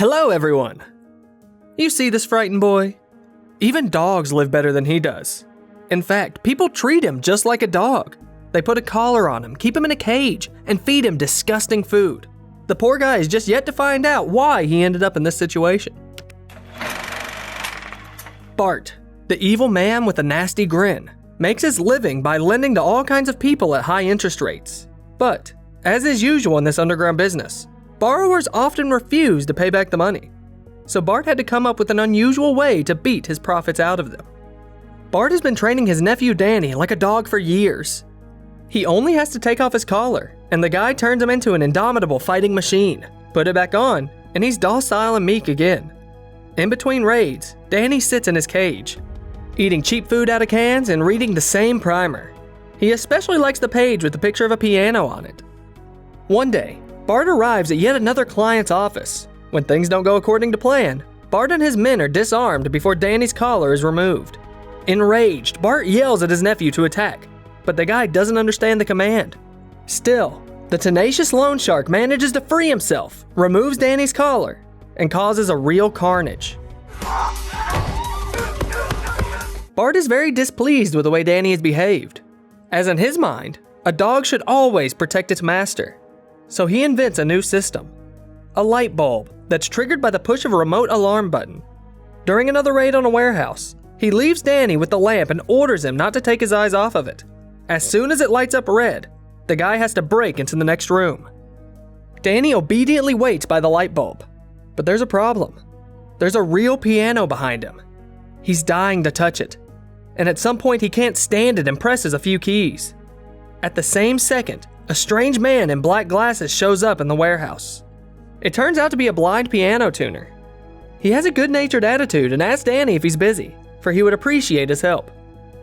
Hello, everyone! You see this frightened boy? Even dogs live better than he does. In fact, people treat him just like a dog. They put a collar on him, keep him in a cage, and feed him disgusting food. The poor guy is just yet to find out why he ended up in this situation. Bart, the evil man with a nasty grin, makes his living by lending to all kinds of people at high interest rates. But, as is usual in this underground business, borrowers often refuse to pay back the money. So Bart had to come up with an unusual way to beat his profits out of them. Bart has been training his nephew Danny like a dog for years. He only has to take off his collar, and the guy turns him into an indomitable fighting machine. Put it back on, and he's docile and meek again. In between raids, Danny sits in his cage, eating cheap food out of cans and reading the same primer. He especially likes the page with the picture of a piano on it. One day, Bart arrives at yet another client's office. When things don't go according to plan, Bart and his men are disarmed before Danny's collar is removed. Enraged, Bart yells at his nephew to attack, but the guy doesn't understand the command. Still, the tenacious loan shark manages to free himself, removes Danny's collar, and causes a real carnage. Bart is very displeased with the way Danny has behaved, as in his mind, a dog should always protect its master. So he invents a new system. A light bulb that's triggered by the push of a remote alarm button. During another raid on a warehouse, he leaves Danny with the lamp and orders him not to take his eyes off of it. As soon as it lights up red, the guy has to break into the next room. Danny obediently waits by the light bulb, but there's a problem. There's a real piano behind him. He's dying to touch it, and at some point he can't stand it and presses a few keys. At the same second, a strange man in black glasses shows up in the warehouse. It turns out to be a blind piano tuner. He has a good-natured attitude and asks Danny if he's busy, for he would appreciate his help.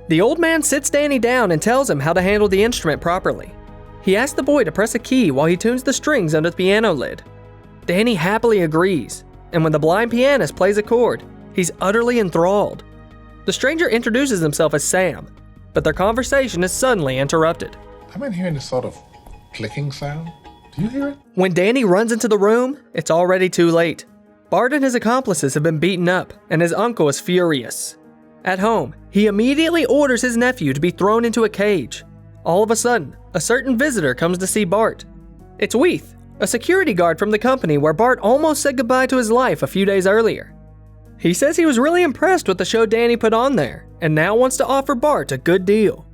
The old man sits Danny down and tells him how to handle the instrument properly. He asks the boy to press a key while he tunes the strings under the piano lid. Danny happily agrees, and when the blind pianist plays a chord, he's utterly enthralled. The stranger introduces himself as Sam, but their conversation is suddenly interrupted. I've been hearing this sort of clicking sound. Do you hear it? When Danny runs into the room, it's already too late. Bart and his accomplices have been beaten up, and his uncle is furious. At home, he immediately orders his nephew to be thrown into a cage. All of a sudden, a certain visitor comes to see Bart. It's Weeth, a security guard from the company where Bart almost said goodbye to his life a few days earlier. He says he was really impressed with the show Danny put on there, and now wants to offer Bart a good deal.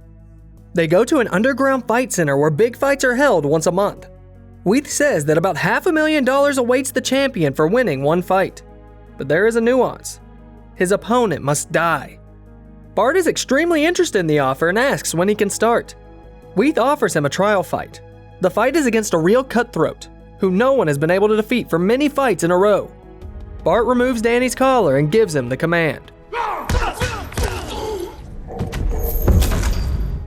They go to an underground fight center where big fights are held once a month. Weeth says that about $500,000 awaits the champion for winning one fight. But there is a nuance. His opponent must die. Bart is extremely interested in the offer and asks when he can start. Weeth offers him a trial fight. The fight is against a real cutthroat, who no one has been able to defeat for many fights in a row. Bart removes Danny's collar and gives him the command.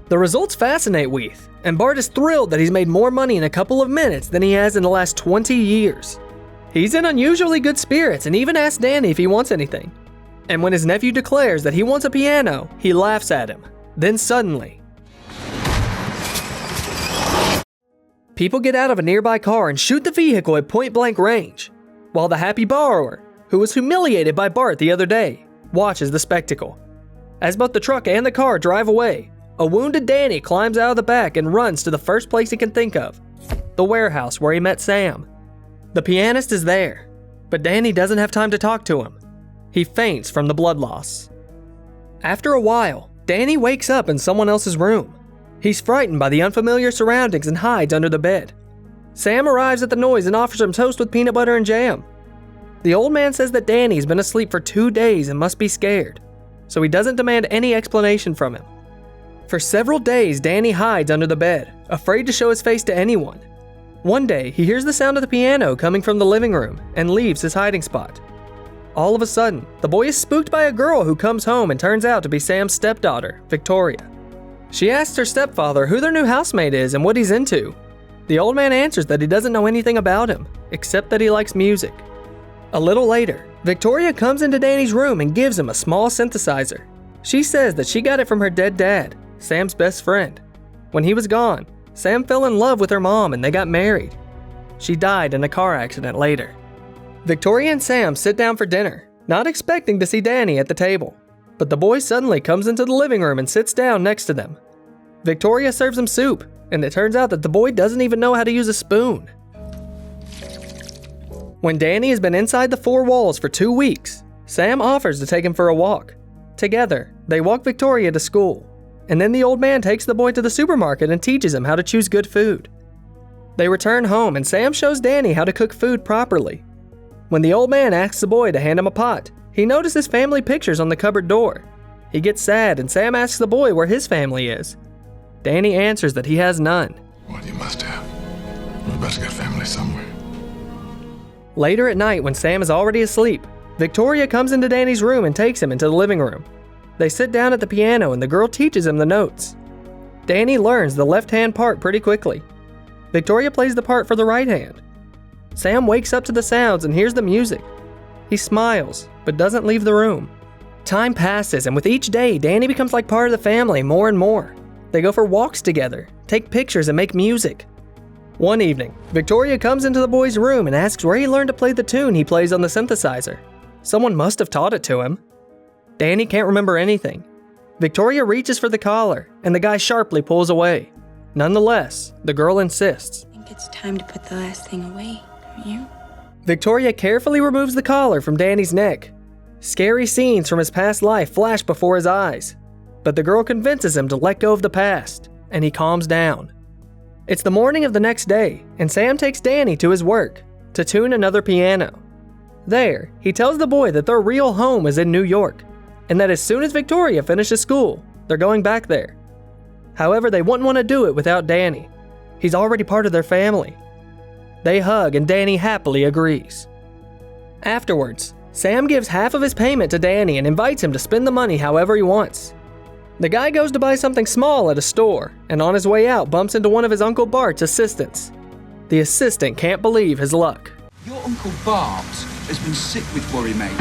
The results fascinate Weeth, and Bart is thrilled that he's made more money in a couple of minutes than he has in the last 20 years. He's in unusually good spirits and even asks Danny if he wants anything. And when his nephew declares that he wants a piano, he laughs at him. Then suddenly, people get out of a nearby car and shoot the vehicle at point-blank range, while the happy borrower, who was humiliated by Bart the other day, watches the spectacle. As both the truck and the car drive away, a wounded Danny climbs out of the back and runs to the first place he can think of, the warehouse where he met Sam. The pianist is there, but Danny doesn't have time to talk to him. He faints from the blood loss. After a while, Danny wakes up in someone else's room. He's frightened by the unfamiliar surroundings and hides under the bed. Sam arrives at the noise and offers him toast with peanut butter and jam. The old man says that Danny's been asleep for 2 days and must be scared, so he doesn't demand any explanation from him. For several days, Danny hides under the bed, afraid to show his face to anyone. One day, he hears the sound of the piano coming from the living room and leaves his hiding spot. All of a sudden, the boy is spooked by a girl who comes home and turns out to be Sam's stepdaughter, Victoria. She asks her stepfather who their new housemate is and what he's into. The old man answers that he doesn't know anything about him, except that he likes music. A little later, Victoria comes into Danny's room and gives him a small synthesizer. She says that she got it from her dead dad, Sam's best friend. When he was gone, Sam fell in love with her mom and they got married. She died in a car accident later. Victoria and Sam sit down for dinner, not expecting to see Danny at the table. But the boy suddenly comes into the living room and sits down next to them. Victoria serves him soup, and it turns out that the boy doesn't even know how to use a spoon. When Danny has been inside the four walls for 2 weeks, Sam offers to take him for a walk. Together, they walk Victoria to school, and then the old man takes the boy to the supermarket and teaches him how to choose good food. They return home and Sam shows Danny how to cook food properly. When the old man asks the boy to hand him a pot, he notices family pictures on the cupboard door. He gets sad and Sam asks the boy where his family is. Danny answers that he has none. Well, you must have. We've got to get family somewhere. Later at night, when Sam is already asleep, Victoria comes into Danny's room and takes him into the living room. They sit down at the piano and the girl teaches him the notes. Danny learns the left-hand part pretty quickly. Victoria plays the part for the right hand. Sam wakes up to the sounds and hears the music. He smiles, but doesn't leave the room. Time passes, and with each day, Danny becomes like part of the family more and more. They go for walks together, take pictures, and make music. One evening, Victoria comes into the boy's room and asks where he learned to play the tune he plays on the synthesizer. Someone must have taught it to him. Danny can't remember anything. Victoria reaches for the collar, and the guy sharply pulls away. Nonetheless, the girl insists. I think it's time to put the last thing away, don't you? Victoria carefully removes the collar from Danny's neck. Scary scenes from his past life flash before his eyes, but the girl convinces him to let go of the past, and he calms down. It's the morning of the next day, and Sam takes Danny to his work to tune another piano. There, he tells the boy that their real home is in New York, and that as soon as Victoria finishes school, they're going back there. However, they wouldn't want to do it without Danny. He's already part of their family. They hug and Danny happily agrees. Afterwards, Sam gives half of his payment to Danny and invites him to spend the money however he wants. The guy goes to buy something small at a store, and on his way out bumps into one of his Uncle Bart's assistants. The assistant can't believe his luck. Your Uncle Bart has been sick with worry, mate.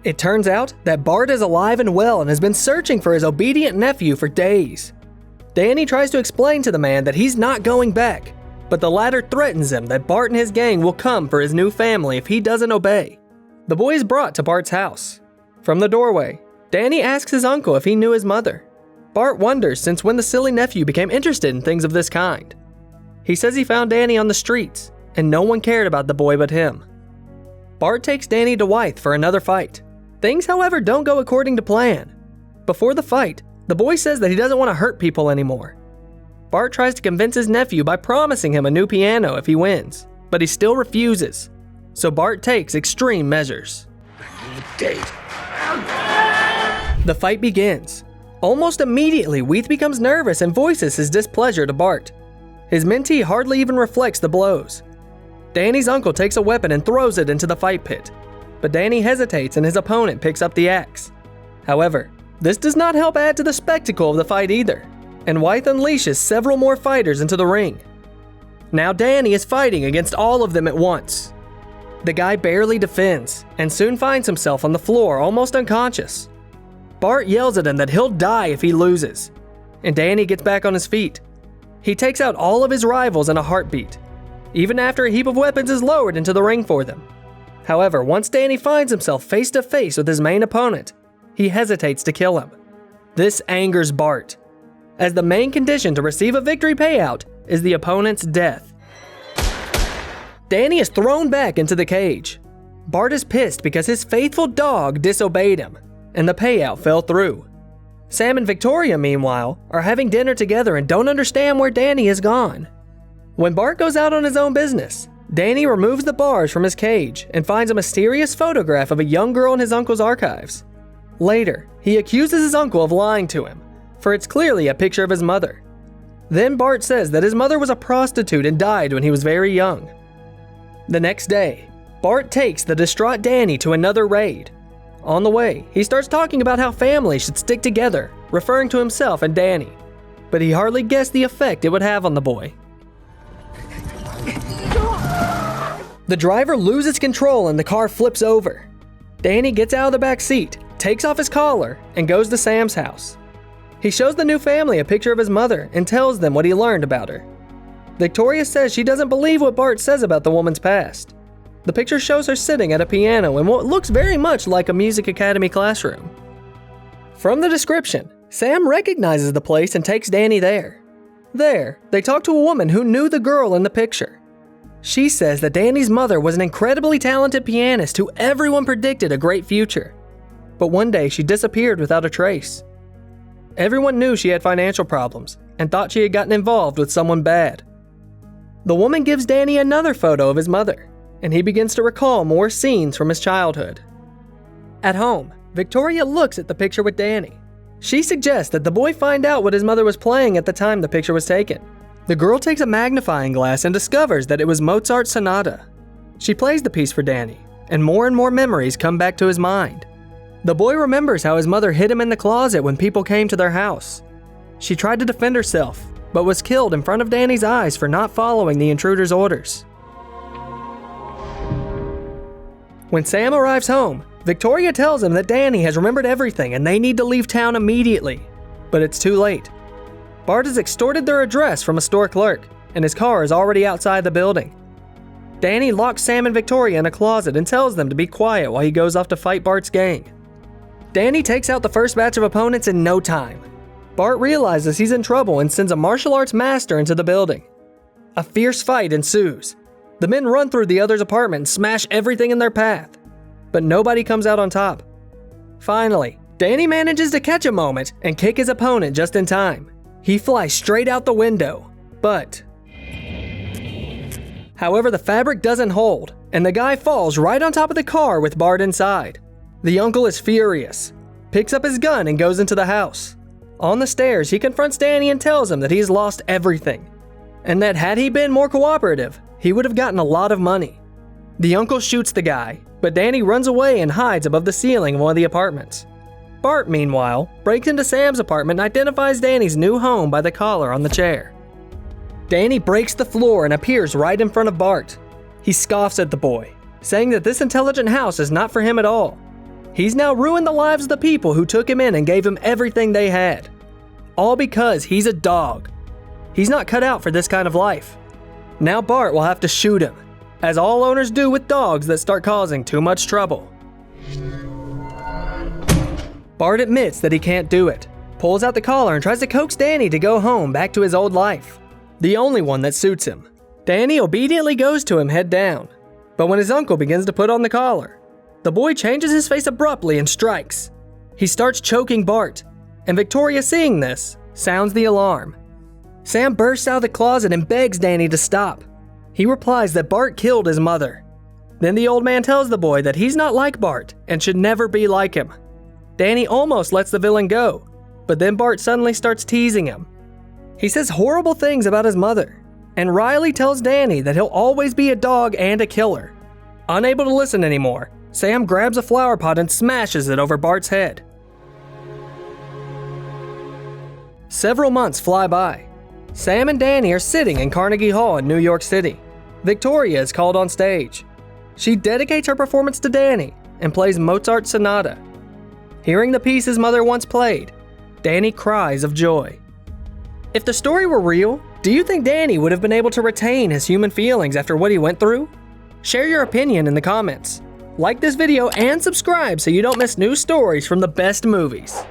It turns out that Bart is alive and well and has been searching for his obedient nephew for days. Danny tries to explain to the man that he's not going back, but the latter threatens him that Bart and his gang will come for his new family if he doesn't obey. The boy is brought to Bart's house. From the doorway, Danny asks his uncle if he knew his mother. Bart wonders since when the silly nephew became interested in things of this kind. He says he found Danny on the streets, and no one cared about the boy but him. Bart takes Danny to Wythe for another fight. Things, however, don't go according to plan. Before the fight, the boy says that he doesn't want to hurt people anymore. Bart tries to convince his nephew by promising him a new piano if he wins, but he still refuses. So Bart takes extreme measures. The fight begins. Almost immediately, Wythe becomes nervous and voices his displeasure to Bart. His mentee hardly even reflects the blows. Danny's uncle takes a weapon and throws it into the fight pit, but Danny hesitates and his opponent picks up the axe. However, this does not help add to the spectacle of the fight either, and Wythe unleashes several more fighters into the ring. Now Danny is fighting against all of them at once. The guy barely defends, and soon finds himself on the floor almost unconscious. Bart yells at him that he'll die if he loses, and Danny gets back on his feet. He takes out all of his rivals in a heartbeat, even after a heap of weapons is lowered into the ring for them. However, once Danny finds himself face to face with his main opponent, he hesitates to kill him. This angers Bart, as the main condition to receive a victory payout is the opponent's death. Danny is thrown back into the cage. Bart is pissed because his faithful dog disobeyed him, and the payout fell through. Sam and Victoria, meanwhile, are having dinner together and don't understand where Danny has gone. When Bart goes out on his own business, Danny removes the bars from his cage and finds a mysterious photograph of a young girl in his uncle's archives. Later, he accuses his uncle of lying to him, for it's clearly a picture of his mother. Then Bart says that his mother was a prostitute and died when he was very young. The next day, Bart takes the distraught Danny to another raid. On the way, he starts talking about how families should stick together, referring to himself and Danny. But he hardly guessed the effect it would have on the boy. The driver loses control and the car flips over. Danny gets out of the back seat, takes off his collar, and goes to Sam's house. He shows the new family a picture of his mother and tells them what he learned about her. Victoria says she doesn't believe what Bart says about the woman's past. The picture shows her sitting at a piano in what looks very much like a music academy classroom. From the description, Sam recognizes the place and takes Danny there. There, they talk to a woman who knew the girl in the picture. She says that Danny's mother was an incredibly talented pianist who everyone predicted a great future. But one day she disappeared without a trace. Everyone knew she had financial problems and thought she had gotten involved with someone bad. The woman gives Danny another photo of his mother, and he begins to recall more scenes from his childhood. At home, Victoria looks at the picture with Danny. She suggests that the boy find out what his mother was playing at the time the picture was taken. The girl takes a magnifying glass and discovers that it was Mozart's Sonata. She plays the piece for Danny, and more memories come back to his mind. The boy remembers how his mother hid him in the closet when people came to their house. She tried to defend herself, but was killed in front of Danny's eyes for not following the intruder's orders. When Sam arrives home, Victoria tells him that Danny has remembered everything and they need to leave town immediately. But it's too late. Bart has extorted their address from a store clerk, and his car is already outside the building. Danny locks Sam and Victoria in a closet and tells them to be quiet while he goes off to fight Bart's gang. Danny takes out the first batch of opponents in no time. Bart realizes he's in trouble and sends a martial arts master into the building. A fierce fight ensues. The men run through the other's apartment and smash everything in their path. But nobody comes out on top. Finally, Danny manages to catch a moment and kick his opponent just in time. He flies straight out the window, but... However, the fabric doesn't hold, and the guy falls right on top of the car with Bart inside. The uncle is furious, picks up his gun and goes into the house. On the stairs, he confronts Danny and tells him that he's lost everything, and that had he been more cooperative, he would have gotten a lot of money. The uncle shoots the guy, but Danny runs away and hides above the ceiling of one of the apartments. Bart, meanwhile, breaks into Sam's apartment and identifies Danny's new home by the collar on the chair. Danny breaks the floor and appears right in front of Bart. He scoffs at the boy, saying that this intelligent house is not for him at all. He's now ruined the lives of the people who took him in and gave him everything they had. All because he's a dog. He's not cut out for this kind of life. Now Bart will have to shoot him, as all owners do with dogs that start causing too much trouble. Bart admits that he can't do it, pulls out the collar and tries to coax Danny to go home back to his old life, the only one that suits him. Danny obediently goes to him head down, but when his uncle begins to put on the collar, the boy changes his face abruptly and strikes. He starts choking Bart, and Victoria, seeing this, sounds the alarm. Sam bursts out of the closet and begs Danny to stop. He replies that Bart killed his mother. Then the old man tells the boy that he's not like Bart and should never be like him. Danny almost lets the villain go, but then Bart suddenly starts teasing him. He says horrible things about his mother, and Riley tells Danny that he'll always be a dog and a killer. Unable to listen anymore, Sam grabs a flower pot and smashes it over Bart's head. Several months fly by. Sam and Danny are sitting in Carnegie Hall in New York City. Victoria is called on stage. She dedicates her performance to Danny and plays Mozart's Sonata. Hearing the piece his mother once played, Danny cries of joy. If the story were real, do you think Danny would have been able to retain his human feelings after what he went through? Share your opinion in the comments. Like this video and subscribe so you don't miss new stories from the best movies.